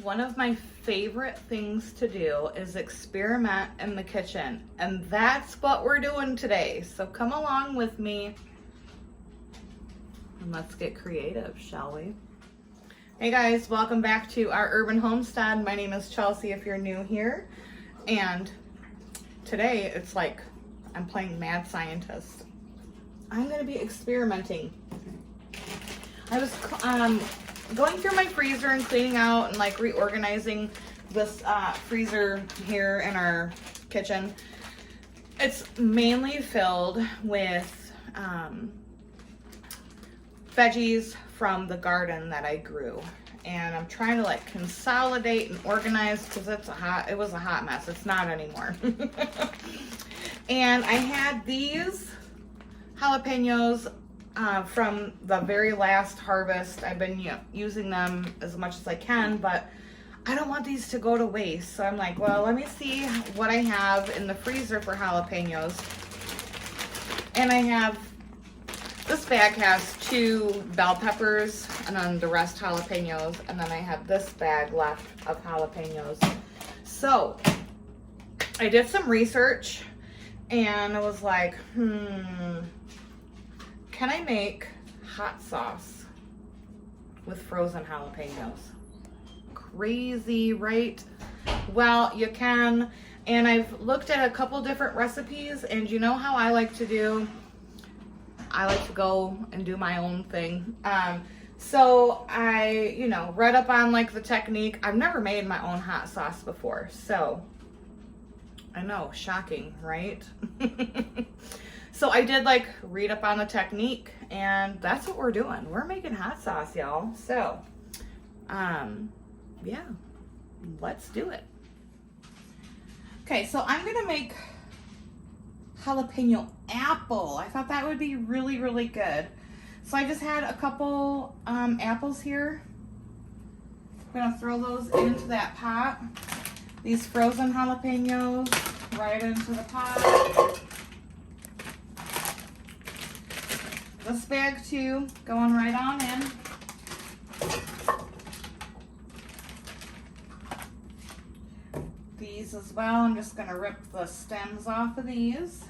One of my favorite things to do is experiment in the kitchen, and that's what we're doing today. So come along with me and let's get creative, shall we? Hey guys, welcome back to our urban homestead. My name is Chelsea if you're new here, and today it's like I'm playing mad scientist. I'm gonna be experimenting. I was going through my freezer and cleaning out and like reorganizing this freezer here in our kitchen. It's mainly filled with veggies from the garden that I grew, and I'm trying to like consolidate and organize because it was a hot mess. It's not anymore. And I had these jalapenos from the very last harvest. I've been using them as much as I can, but I don't want these to go to waste. So I'm like, well, let me see what I have in the freezer for jalapenos. And I have, this bag has 2 bell peppers and then the rest jalapenos. And then I have this bag left of jalapenos. So I did some research and I was like, can I make hot sauce with frozen jalapenos? Crazy, right? Well, you can. And I've looked at a couple different recipes, and you know how I like to do? I like to go and do my own thing. So I, read up on like the technique. I've never made my own hot sauce before, so I know, shocking, right? So I did like read up on the technique, and that's what we're doing. We're making hot sauce, y'all. So, yeah, let's do it. Okay, so I'm gonna make jalapeno apple. I thought that would be really, really good. So I just had a couple apples here. I'm gonna throw those into that pot. These frozen jalapenos right into the pot. This bag too, going right on in. These as well, I'm just gonna rip the stems off of these.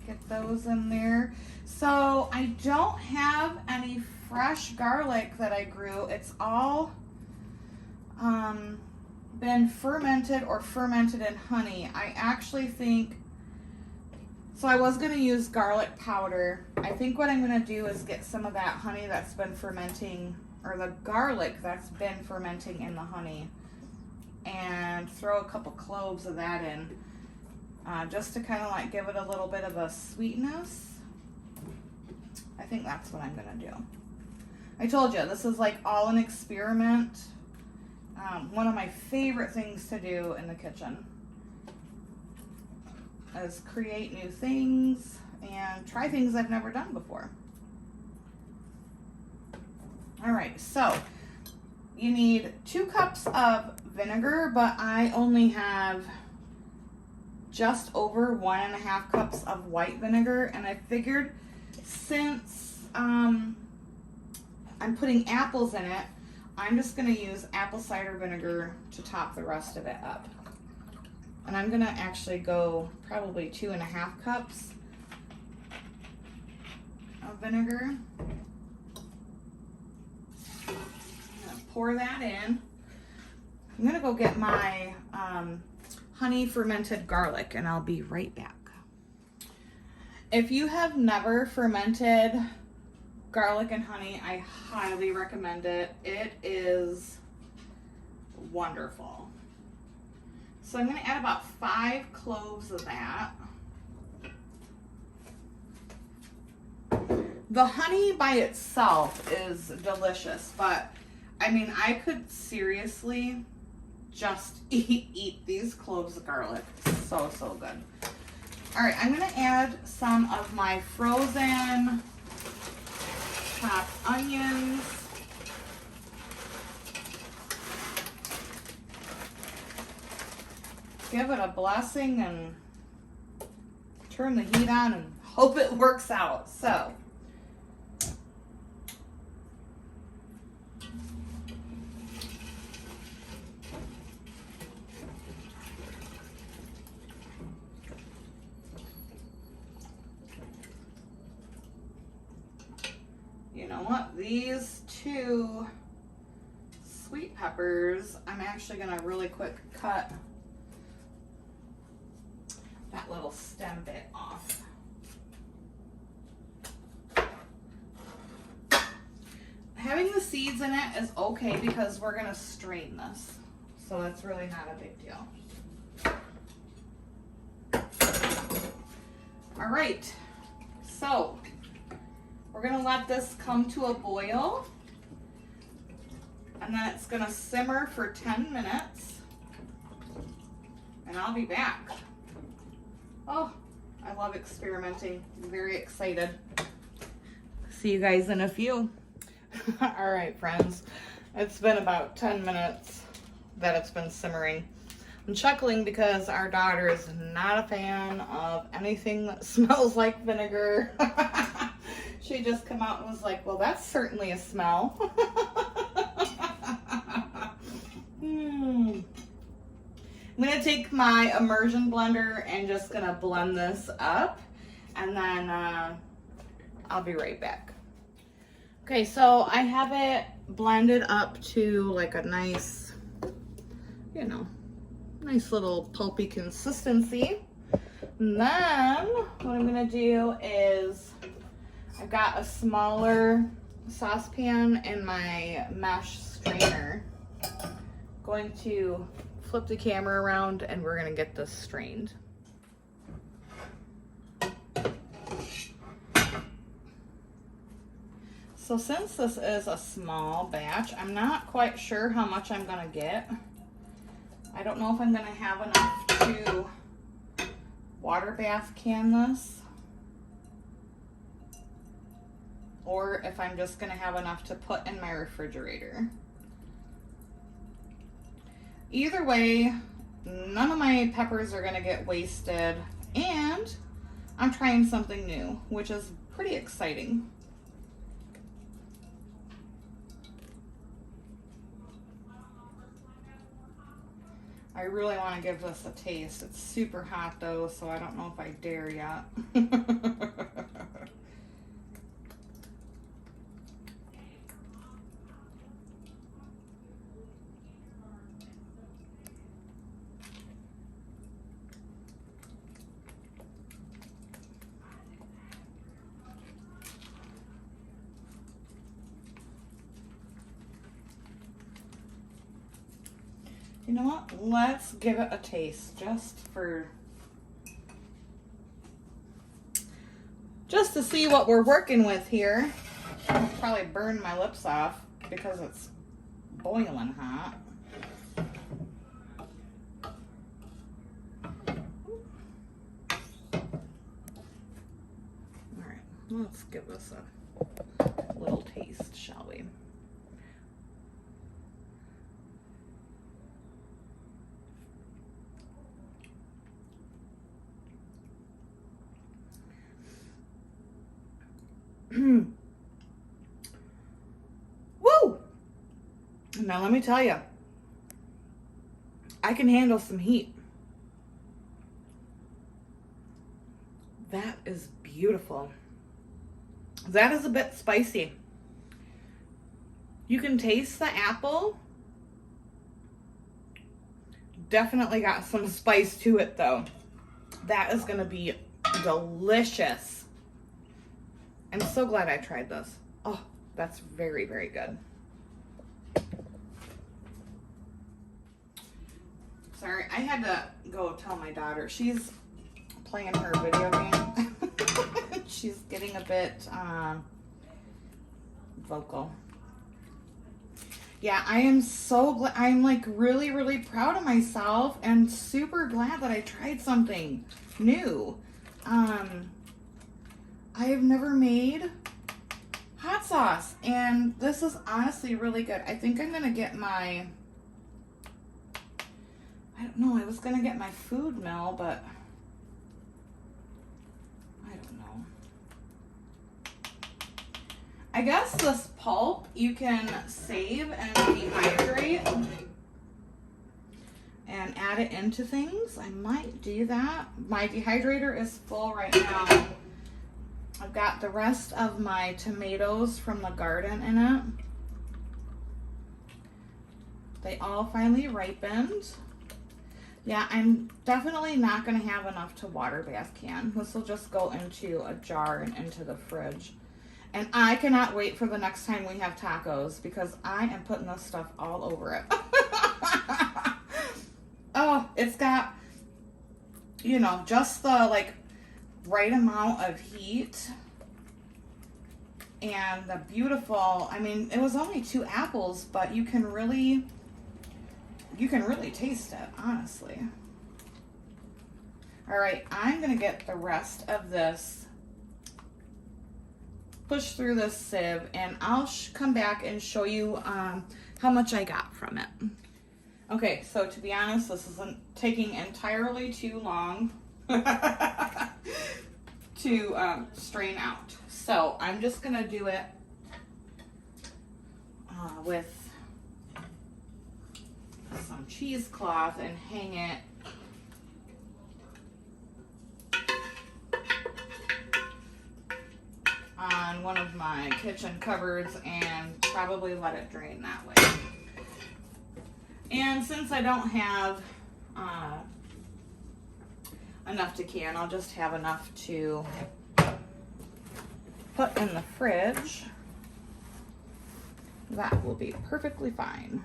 Get those in there. So I don't have any fresh garlic that I grew. It's all been fermented or fermented in honey. I actually think, so I was going to use garlic powder. I think what I'm going to do is get some of that honey that's been fermenting, or the garlic that's been fermenting in the honey, and throw a couple cloves of that in, just to kind of like give it a little bit of a sweetness. I think that's what I'm going to do. I told you, this is like all an experiment. One of my favorite things to do in the kitchen is create new things and try things I've never done before. All right, so you need 2 cups of vinegar, but I only have just over 1.5 cups of white vinegar, and I figured since I'm putting apples in it, I'm just gonna use apple cider vinegar to top the rest of it up. And I'm gonna actually go probably 2.5 cups of vinegar. I'm gonna pour that in. I'm gonna go get my honey fermented garlic, and I'll be right back. If you have never fermented garlic and honey, I highly recommend it. It is wonderful. So I'm going to add about 5 cloves of that. The honey by itself is delicious, but I mean, I could seriously just eat these cloves of garlic. So good. All right, I'm going to add some of my frozen chopped onions. Give it a blessing and turn the heat on and hope it works out. So You know what? These two sweet peppers, I'm actually gonna really quick cut that little stem bit off. Having the seeds in it is okay because we're gonna strain this. So that's really not a big deal. All right, so we're gonna let this come to a boil, and then it's gonna simmer for 10 minutes, and I'll be back. Oh, I love experimenting. I'm very excited. See you guys in a few. All right, friends, it's been about 10 minutes that it's been simmering. I'm chuckling because our daughter is not a fan of anything that smells like vinegar. She just come out and was like, well, that's certainly a smell. I'm gonna take my immersion blender and just gonna blend this up, and then I'll be right back. Okay, so I have it blended up to like a nice, you know, nice little pulpy consistency. And then what I'm gonna do is I've got a smaller saucepan in my mesh strainer. Going to flip the camera around and we're gonna get this strained. So since this is a small batch, I'm not quite sure how much I'm gonna get. I don't know if I'm gonna have enough to water bath can this, or if I'm just gonna have enough to put in my refrigerator. Either way, none of my peppers are gonna get wasted, and I'm trying something new, which is pretty exciting. I really want to give this a taste. It's super hot though, so I don't know if I dare yet. You know what? Let's give it a taste just to see what we're working with here. I'll probably burn my lips off because it's boiling hot. All right, let's give this a little taste, shall we? Woo! Now let me tell you, I can handle some heat. That is beautiful. That is a bit spicy. You can taste the apple. Definitely got some spice to it though. That is gonna be delicious. I'm so glad I tried this. Oh, that's very, very good. Sorry, I had to go tell my daughter. She's playing her video game. She's getting a bit vocal. Yeah, I am so glad. I'm like really, really proud of myself and super glad that I tried something new. I have never made hot sauce, and this is honestly really good. I think I'm gonna get my, I don't know, I was gonna get my food mill, but I don't know. I guess this pulp you can save and dehydrate and add it into things. I might do that. My dehydrator is full right now. I've got the rest of my tomatoes from the garden in it. They all finally ripened. Yeah, I'm definitely not going to have enough to water bath can. This will just go into a jar and into the fridge. And I cannot wait for the next time we have tacos because I am putting this stuff all over it. Oh, it's got, you know, just the like right amount of heat. And the beautiful, I mean, it was only 2 apples, but you can really taste it, honestly. All right, I'm gonna get the rest of this, push through this sieve, and I'll come back and show you how much I got from it. Okay, so to be honest, this isn't taking entirely too long to strain out. So I'm just gonna do it with some cheesecloth and hang it on one of my kitchen cupboards and probably let it drain that way. And since I don't have enough to can, I'll just have enough to put in the fridge. That will be perfectly fine.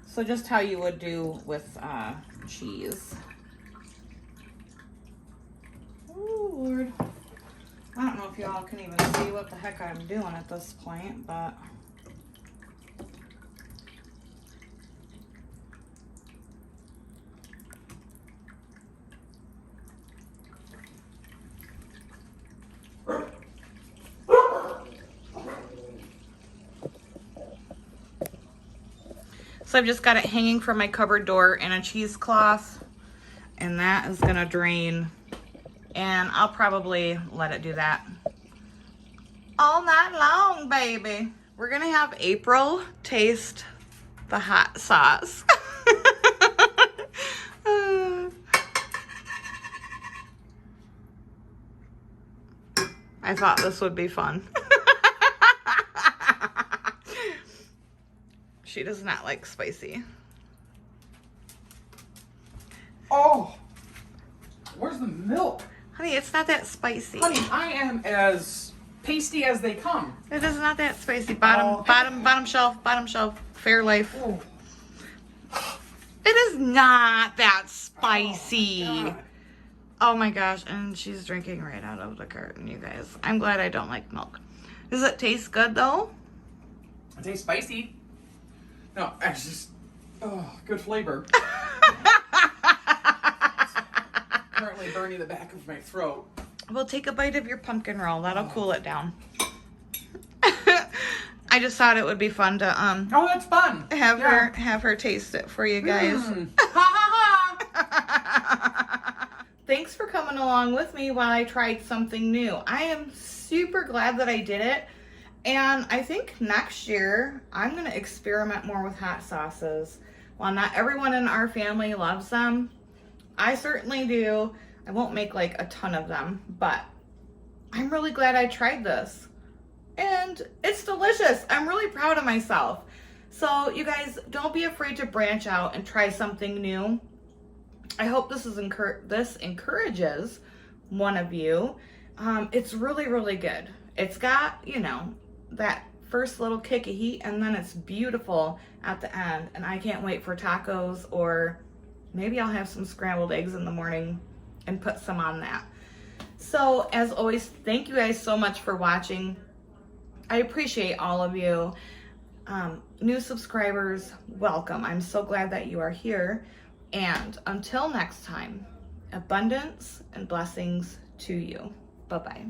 So just how you would do with cheese. Oh, Lord. I don't know if y'all can even see what the heck I'm doing at this point, but... So I've just got it hanging from my cupboard door in a cheesecloth, and that is gonna drain, and I'll probably let it do that all night long, baby. We're gonna have April taste the hot sauce. I thought this would be fun. She does not like spicy. Oh, where's the milk? Honey, it's not that spicy. Honey, I am as pasty as they come. It is not that spicy. Bottom shelf, Fairlife. Oh. It is not that spicy. God. Oh my gosh, and she's drinking right out of the carton, you guys. I'm glad I don't like milk. Does it taste good though? It tastes spicy. No, it's just, good flavor. Currently burning the back of my throat. Well, take a bite of your pumpkin roll. That'll cool it down. I just thought it would be fun to Oh, that's fun. have her taste it for you guys. Thanks for coming along with me while I tried something new. I am super glad that I did it. And I think next year, I'm going to experiment more with hot sauces. While not everyone in our family loves them, I certainly do. I won't make like a ton of them, but I'm really glad I tried this. And it's delicious. I'm really proud of myself. So you guys, don't be afraid to branch out and try something new. I hope this encourages one of you. It's really, really good. It's got, you know, that first little kick of heat, and then it's beautiful at the end. And I can't wait for tacos, or maybe I'll have some scrambled eggs in the morning and put some on that. So as always, thank you guys so much for watching. I appreciate all of you. New subscribers, welcome. I'm so glad that you are here. And until next time, abundance and blessings to you. Bye-bye.